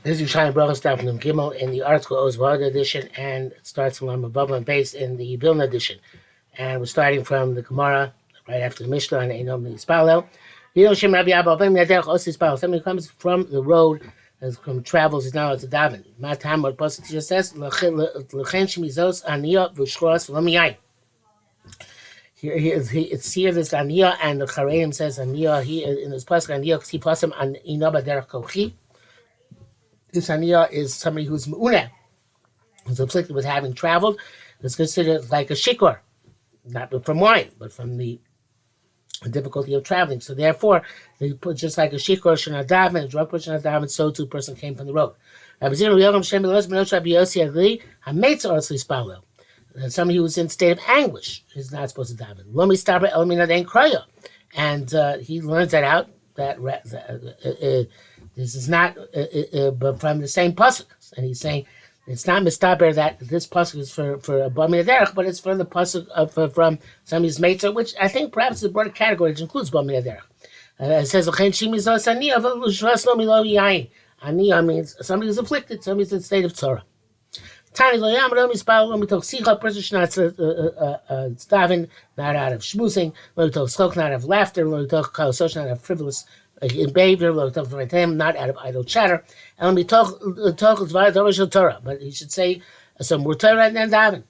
This is Yerushalmi Berachos down from the Gimel in the article Ozvada edition, and it starts from Lamavava and base in the Vilna edition. And we're starting from the Gemara right after the Mishnah and Einom Yispalel. Yerushalmi Rabbi Abba Ben Yaderech Os Yispalel. Somebody who comes from the road, from travels, is now at the daven. Matam, what Pasuk just says, L'chen Shemizos Aniyah V'Shchoras V'Lo Miyayin. It's here this Aniyah, and the Chareim says Aniyah. He in this Pasuk Aniyah because he passes on Inoba Derech Kochi. This aniyah is somebody who's me'uneh, who's afflicted with having traveled. It's considered like a shikor, not from wine, but from the difficulty of traveling. So therefore, they put just like a shikor shenadav and a drug person shenadav, and so too person came from the road. Somebody who's in a state of anguish is not supposed to daven. And he learns that out that. This is not but from the same pasuk, and he's saying it's not mistaber that this pasuk is for Bami Derech, but it's for the pasuk from somebody's matzah, which I think perhaps is a broader category, which includes Bami Derech. It says aniyah means somebody who's afflicted, somebody's in a state of tzara. Tani lo yam lo mispal lo mitoch sicha, person should not daven, not out of shmusing, lo mitoch schok, not out of laughter, lo mitoch kaososh, not out of frivolous behavior, not out of idle chatter, and but he should say some word Torah and then daven.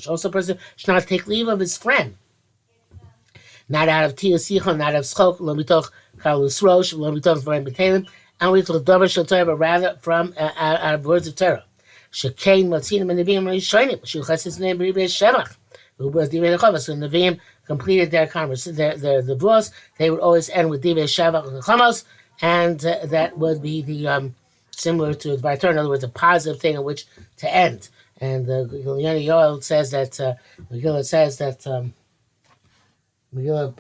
Also, a person should not take leave of his friend, not out of tiyasicha, not out of schok, and we took davar shel Torah, but rather from out of words of Torah. Shekain matzinim and neviim rishonim. Shulchas his name b'ribei shevach. Who was Divei Nechama? So Nevi'im completed their converse, the voice. They would always end with Divei Shavach and Nechamos, and that would be the similar to Dvar Torah. In other words, a positive thing on which to end. And the Gilyon Yoel says that Megillah says that Megillah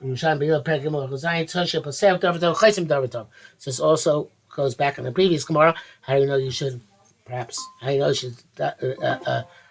Yerushalmi Megillah Perek Gimel Chazayin Tosha Pasev Davatov Chaysim Davatov. So this also goes back on the previous Gemara. How do you know you should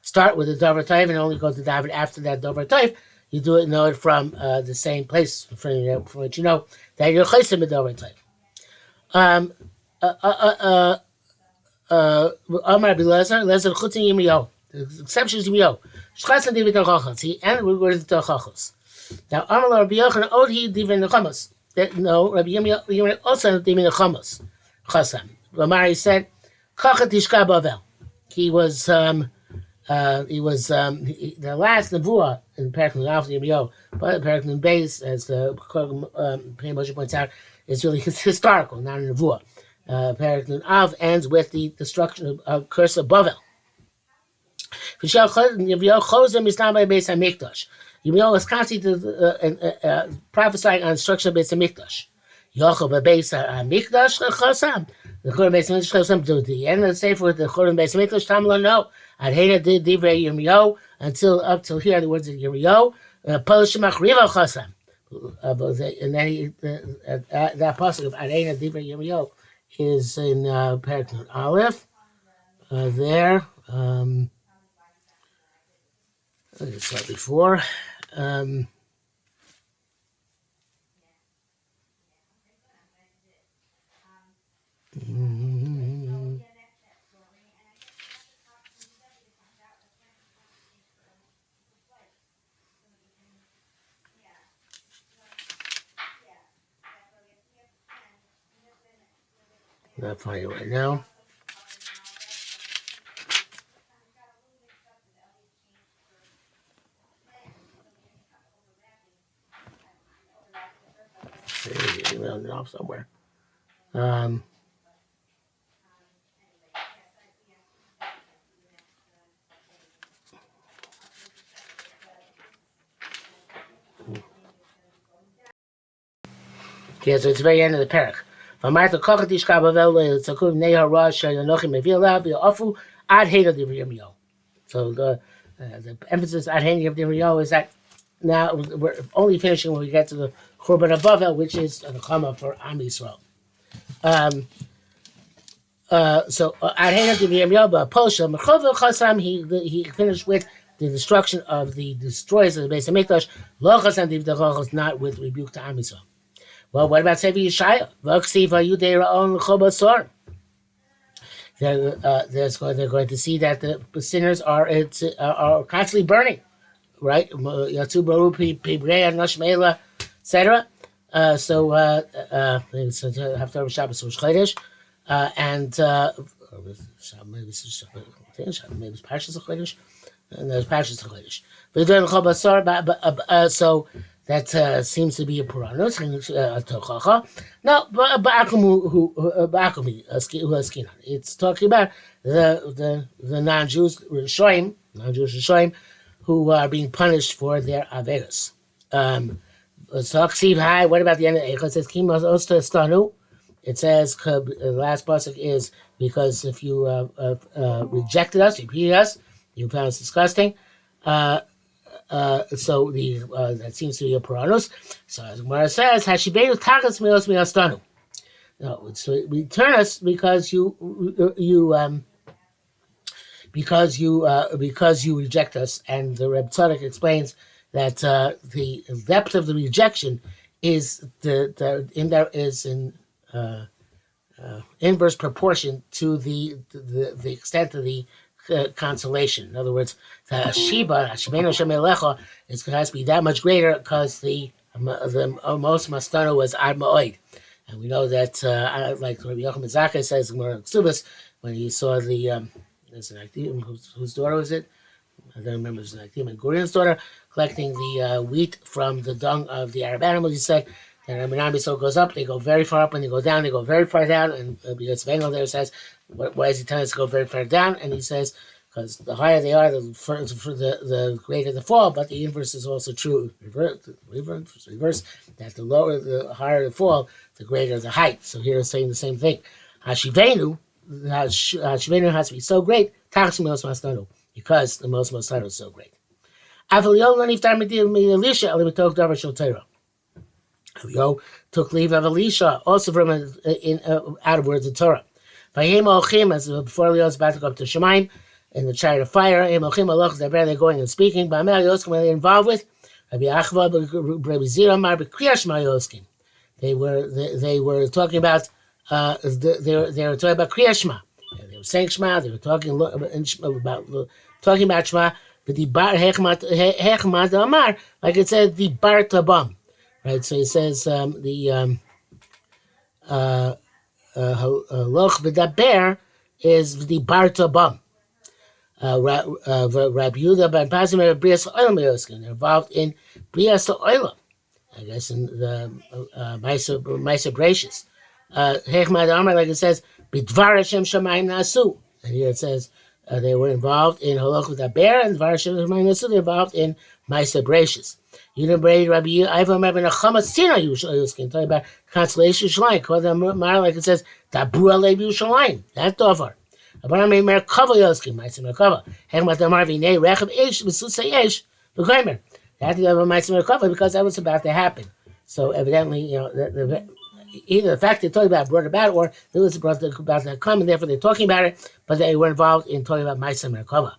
start with the Dover Tov and only go to daven after that Dover Tov? You do it, know it from the same place from which you know that you're chaysim with Dover Tov. Amar Bilezer, Lezer Chutzin Yimiyo. The exception is Yimiyo. Shchas and David Nechachos. He ended with words of Nechachos. Now Amar Rabbi Yochanan Odhi David Nechamos. No, Rabbi Yimiyo also David Nechamos. Chasam. Amar, he said, Chachat Tishka Bavel. He was the last nevuah in Perek Alf Yirmiyahu, but Perek Beis, as the Pnei Moshe points out, is really historical, not a nevuah. Perek Av ends with the destruction of curse of Bavel. Yirmiyahu was constantly prophesying on destruction of Beis Hamikdash. Yochel bebeis Hamikdash chasam. The Churban Beis Hamikdash chasam. To the end of the sefer with the Churban Beis Hamikdash, Tamla no. Adhena did divrei Yirmiyahu up till here the words of Yirmiyahu. Polishimach riva chasam. And then that pasuk of Adhena divrei Yirmiyahu is in Perek Aleph. There, I saw it before. Not finding it right now. Emailed it off somewhere. Okay, so it's the very end of the parak. So the emphasis at Hani of Yirmiyahu is that now we're only finishing when we get to the Churban of Bavel, which is the Chama for Am Yisrael. So at Hani of Yirmiyahu, Posha Mechova Chasam, he finished with the destruction of the destroyers of the Beis Hamikdash. Lo Chasam Div Dachachos, not with rebuke to Am Yisrael. Well, what about Sefer Yeshaya? They're going to see that the sinners are constantly burning, right? Etc. So Haftarah Shabbos Rosh Chodesh, and maybe it's Parshas Chodesh, and there's Parshas Chodesh. So that seems to be a Puranus. No, it's talking about the non-Jews Rishonim, who are being punished for their averos. What about the end of the Eichel? It says Kim Osta Stanu. It says the last pasuk is because if you rejected us, you repeated us, you found us disgusting. So that seems to be a Puranus. So as Gemara says, Hashibeinu takas mios miastanu. No, it's return us because you reject us. And the Reb Tzadok explains that the depth of the rejection is in inverse proportion to the extent of the consolation. In other words, the Shiva, Hashemenu Hashem Elecha, has to be that much greater because the most Mastano was Ad Ma'od. And we know that, like Rabbi Yochanan Zakkai says in Ksubas, when he saw there's an Akdim, whose daughter was it? I don't remember, it was an Akdim and Gurian's daughter, collecting the wheat from the dung of the Arab animals. He said that when Rabbi Yisrael goes up, they go very far up, and they go down, they go very far down. And because Vengel there says, why is he telling us to go very far down? And he says, because the higher they are, the greater the fall. But the inverse is also true. Reverse, that the higher the fall, the greater the height. So here it's saying the same thing. Hashivenu has to be so great, because the most Mastano is so great. Elio took leave of Elisha, also from out of words of Torah. As before Elio was about to go up to Shemaim in the chariot of fire, they're going and speaking. When they're involved with Rabbi Achva, Rabbi Zira, they were talking about they were talking about Kriyas Shema. They were saying Shema. They were talking about Shema. But the bar hechmat amar, like it said, the bar tabam. Right, so it says the loch v'daber is the bar tabam. Rabbi Yehuda ben Pazim and Brias Oilam Yoskin. They're involved in Brias Oilam, I guess, in the Maisa Berachos. Hechmad Amar, like it says, B'dvar Hashem Shamayim Nasu. And here it says they were involved in Holoch v'daber, and Dvar Hashem Shamayim Nasu. They're involved in Maisa Berachos. You didn't bring Rabbi Ivan Rabbi Nechamas Tina Yushalayim. Talking about consolation Yerushalayim. Call them like it says Dabru Alev Yerushalayim. That Dovar. Abraham Merkava Yoskin. Ma'aser Merkava. Hechmat Amar V'nei Rechav Eish V'susay Eish V'gomer. That is Ma'aser Merkava because that was about to happen. So evidently, either the fact they're talking about brought about, or it was about to come, and therefore they're talking about it, but they were involved in talking about Ma'aser Merkava.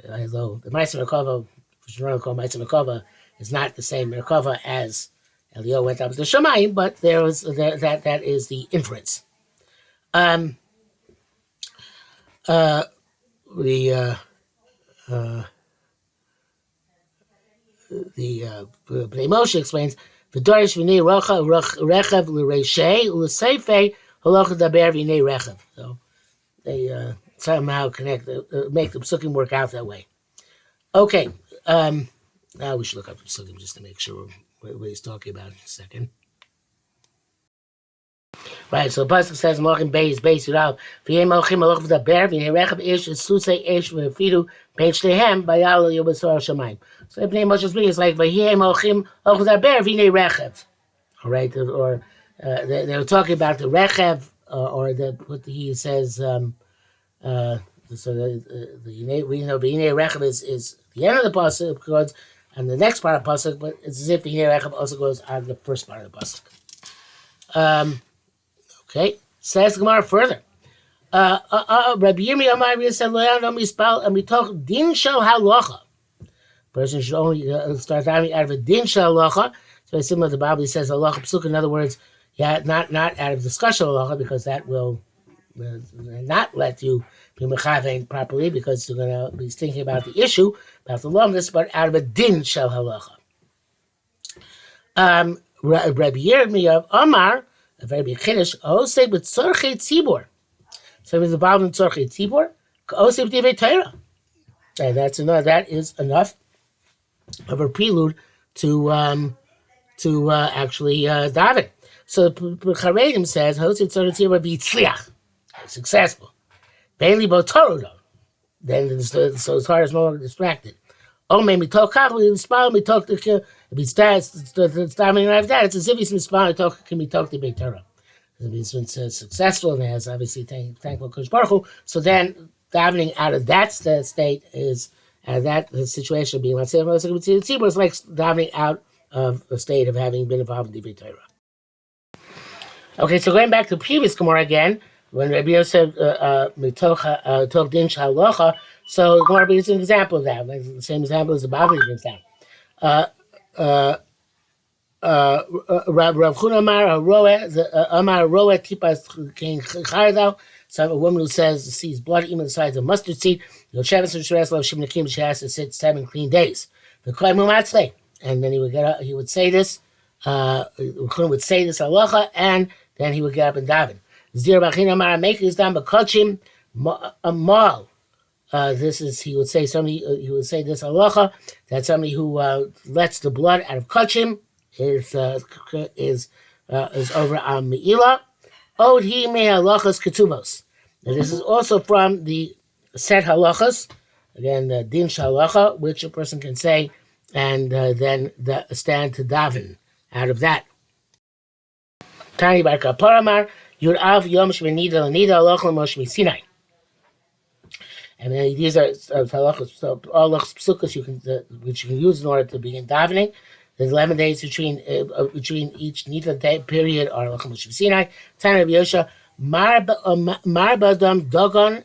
Although the Ma'aser Merkava, which is called Ma'aser Merkava, is not the same Merkava as Elio went up to Shemayim, but that is the inference. The Bnei Moshe explains V'darish v'nei rechav l'reishei l'seifei halacha daber v'nei rechav. So they somehow connect, make the psukim work out that way. Okay, now we should look up the psukim just to make sure what he's talking about in a second. Right, so the pasuk says Malachim Beis Yirav V'yei Malachim Malach v'daber v'nei rechav ish susei ish v'fidu bein shteihem bayal yobasor shamayim. So Ibnei Moshe speaking is like V'yei Malachim Malach v'daber v'nei rechav. All right, or they were talking about the rechav, or what he says. So we know V'yei rechav is the end of the pasuk because, and the next part of the pasuk, but it's as if V'yei rechav also goes on the first part of the pasuk. Okay, says Gemara further. Rabbi Yirmiyah said, and we talk din shel halacha. Person should only start out of a din shel halacha. very similar to Bible. He says halacha psuk. In other words, not out of discussion of halacha, because that will not let you be mechavein properly, because you're going to be thinking about the issue, about the longest, but out of a din shel halacha. Rabbi Yirmiyah Omar, a very big chiddush, osei b'tzorchei tzibur. So he's involved in tzorchei tzibur, osei b'divei Torah. And that is enough of a prelude to actually daven. So Charedim says, "Hosei tzorchei tzibur v'yitzliach," successful. Mainly about Torah, though. Then so his heart is no longer distracted. Oh, maybe talk we inspire me talk to if he starts davening like that. It's as if he's inspired talk can be talk to Beit Torah. He's been successful and has obviously thankful Kodesh Baruch Hu. So then davening out of that state is out of that situation being let's say it's like davening out of a state of having been involved in Beit Torah. Okay, so going back to the previous Gemara again, when Rabbi Yosef mitoch din shalocha, so Gemara is an example of that, like the same example as the Bible brings down. Rav Chuna Amar Roeh Tipas King Chaydav. So a woman who sees blood even the size of mustard seed, she has to sit 7 clean days. And then he would say this. Chuna would say this halacha, and then he would get up and daven. Zir Bachin Amar make is done bakachim mal. This is he would say this halacha that somebody who lets the blood out of kachim is over on meila. Od he me halachas ketubos. Now this is also from the set halachas, again the din shalacha, which a person can say, and then stand to daven out of that. Tani bar kaparamar yurav yom shvenida lanida halach l'mosh Sinai. And these are halachas, so all psukas which you can use in order to begin davening. There's 11 days between each nida day period or halachas Moshe Sinai. Tana Rabbi Yosha mar badam dogon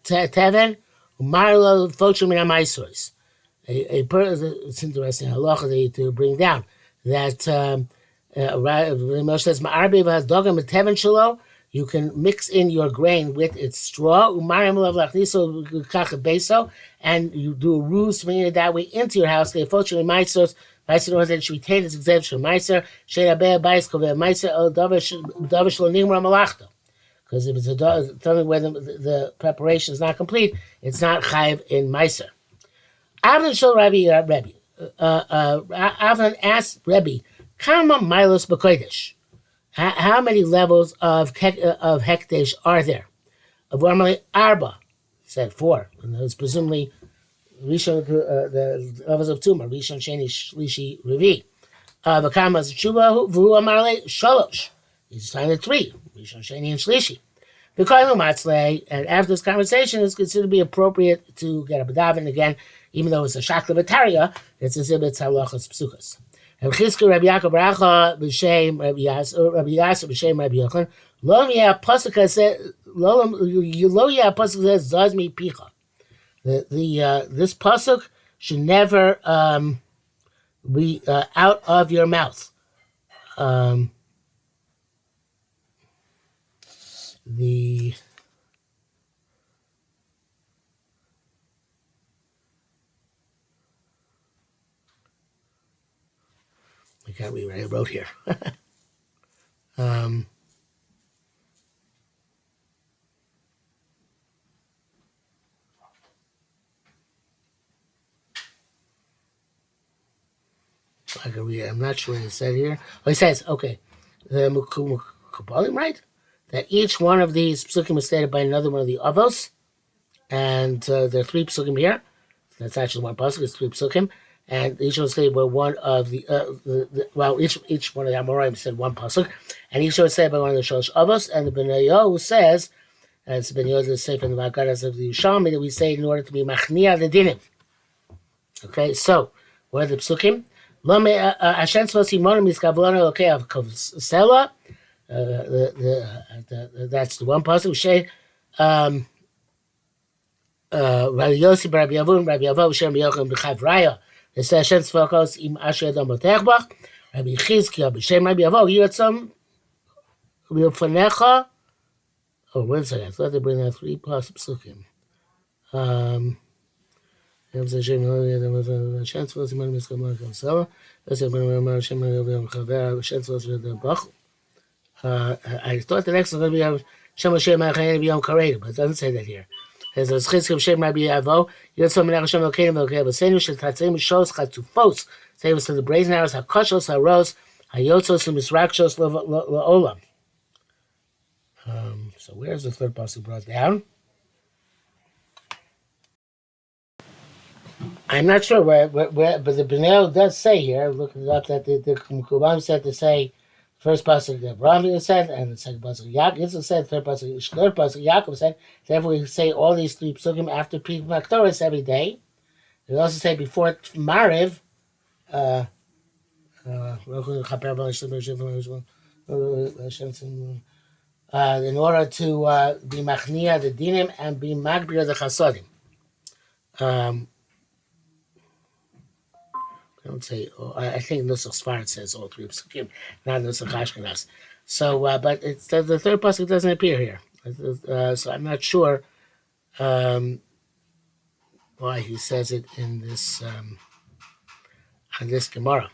teven umar lo fochum min ha'maisos. It's interesting halacha to bring down that Moshe says ma'arbe v'has dogon teven shelo. You can mix in your grain with its straw, and you do a ruse, bringing it that way into your house. Because if it's something where the preparation is not complete, it's not chayiv in meiser. Avon asked Rebbe, "Kama milos b'kodesh?" How many levels of hekdesh are there? Of normally arba, he said 4, and those presumably rishon the levels of tumah rishon sheni shlishi revi. V'kamas tshuva v'hu amarle shalosh. He's assigned 3 rishon sheni and shlishi. V'koylu matzlei, and after this conversation, it's considered to be appropriate to get a daven again, even though it's a shakla v'taria. It's as if it's halachas psukas. Rabbi Yaakov Bracha b'shem Rabbi Yasser b'shem Rabbi Yochanan. Lo yeh pasuk says zazmi picha. This pasuk should never be out of your mouth. I can't read what I wrote here. I can read it. I'm not sure what it said here. Oh, it says, okay, the Mukubalim, right? That each one of these psukim is stated by another one of the avos, and there are 3 psukim here. That's actually one pasuk. It's 3 psukim. And each one stated by one of each one of the Amoraim said one pasuk, and each one said by one of the Shalosh Avos. And the Ben Yoel says, and it's Ben Yoel safe in the Vagadas of the Yerushalmi, that we say in order to be machnia the dinim. Okay, so what are the psukim? Hashem tzvos yimonim miskavlonu okay of kavsela. That's the one pasuk. Rabbi Yossi, Rabbi Avon, Rabbi Avo, Shem Yochim b'chav raya. It says, Shen Tzvokos im Asher Adam Botechbach, Rabbi Chizkiah, B'Shem Rabbi Avo, Yiratzam, V'Yofanecha. Oh, wait a second. I thought they bring out 3 psukim. There was a chance for the money to come so. That's a Shem I thought the next one was going to be Shem Hashem Ma'achayim B'Yom Karedu, but it doesn't say that here. There's a Chizkiah Shem Rabbi Avo, Yiratzam Menach Hashem Elokeinu V'Elokei Avosenu, Shetatzim Shos Chatufos, say it was to the brazen arrows, Hakoshos, Haros, Hayotzos, U'Misrakshos La'olam. So where's the third pasuk brought down? I'm not sure where, but the Benel does say here, looking it up, that the Kuban said to say, first pasuk that Abraham said, and the second pasuk Yaakov said, third pasuk Yaakov said. Therefore, we say all these 3 psukim after Pri Maktoris every day. We also say before Mariv, in order to be machnia the dinim and be magbir the chasodim. I don't say. I think Nusach Sfard says all 3 psukim, not Nusach Ashkenaz. So, but it's the third pasuk doesn't appear here. So I'm not sure why he says it in this on this Gemara.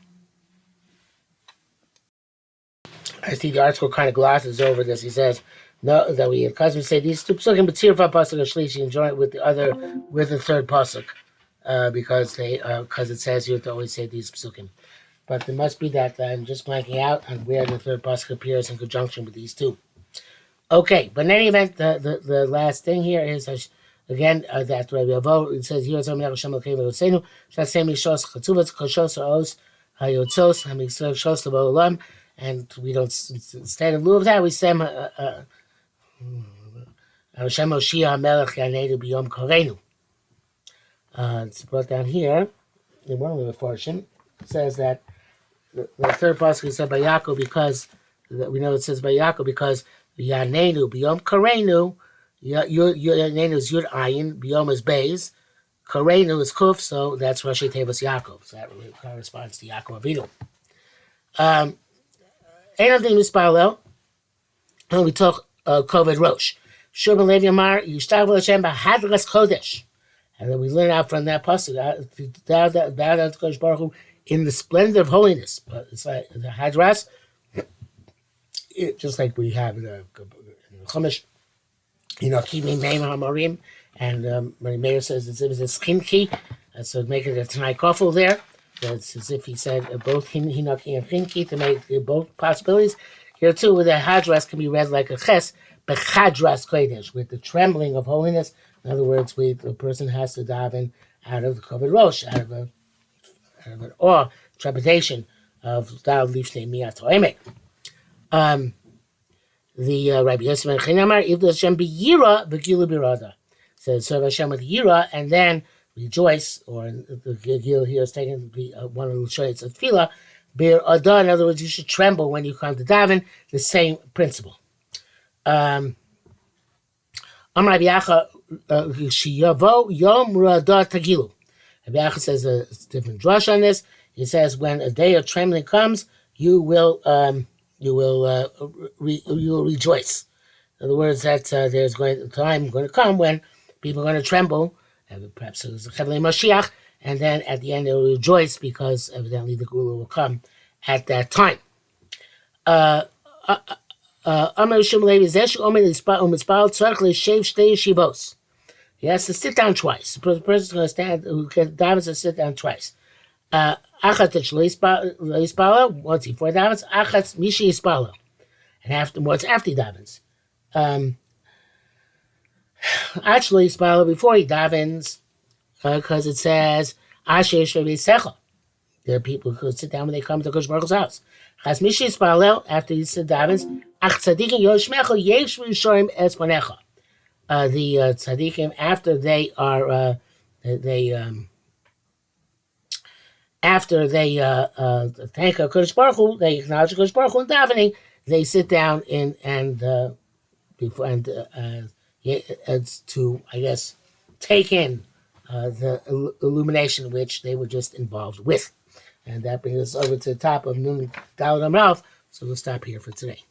I see the article kind of glosses over this. He says no, that we because we say these 2 psukim, but tzirfa pasuk or shlishi, and join it with the third pasuk because it says you have to always say these psukim. But there must be that I'm just blanking out on where the third pasuk appears in conjunction with these 2. Okay, but in any event, the last thing here is again that Rabbi Avo, it says here Hashem Elokeinu V'Osenu Shasemi Shos Chatzuvas Koshos Os Hayotzos Hamitzvot Shos L'Olam. And we don't, instead in lieu of that, we say Hashem Moshiach HaMelech Yaneinu B'Yom Koreinu. It's brought down here in one of the portion. It says that the third pasuk is said by Yaakov because we know it says by Yaakov because Yaneinu B'Yom Koreinu. Yaneinu is Yud Ayin, B'Yom is Beis, Koreinu is Kuf, so that's Rashi Tevos Yaakov. So that really corresponds to Yaakov Avinu. Anything mispalel, and we talk Kovid Rosh. Shurban Levi Amar Yishtav Hashem Bahadras Chodesh, and then we learn out from that pasuk bow down to Kodesh Baruch Hu in the splendor of holiness. But it's like the Hadras, just like we have in the Chumash, keep me name Hamorim, and when Meir says it's a skinki, so make it a Tanai Kofel there. It's as if he said both Hinaki and Chinki to make both possibilities. Here too, with the Hadras can be read like a Ches, but Hadras Kodesh, with the trembling of holiness. In other words, the person has to daven out of the Kovid Rosh, out of an awe, trepidation of Dal Lifnei Miyat To'emek. The Rabbi Yosef ben Chinamar, Ivdu Hashem b'yira b'gilu b'rada. Says serve Hashem with yira and then rejoice, or the Gil here is taken to be one of the shayts of tefillah. Bir Adah, in other words, you should tremble when you come to daven. The same principle. Amar Rabbi Acha Shiyavo Yom Radah Tagilu. Rabbi Acha says a different drush on this. He says when a day of trembling comes, you will rejoice. In other words, that there's going to come when people are going to tremble. Perhaps it was a Chevlei Mashiach, and then at the end they will rejoice because evidently the Gula will come at that time. He has to sit down twice. The person's going to stand, who davens to sit down twice. Once before davens, achatz mishi yispalo, and afterwards after he davens. Actually, Yispalo before he davens, because it says Asher Shvei Secha. There are people who sit down when they come to Kodesh Baruch Hu's house. Chas mishi Yispalo after he davens, ach tzadikim yoshmecha yesh v'yishorim es panecha. The tzadikim after they are after they thank Kodesh Baruch Hu, they acknowledge Kodesh Baruch Hu in davening. They sit down before it's to, I guess, take in the illumination which they were just involved with. And that brings us over to the top of Nun Daled Amrav. So we'll stop here for today.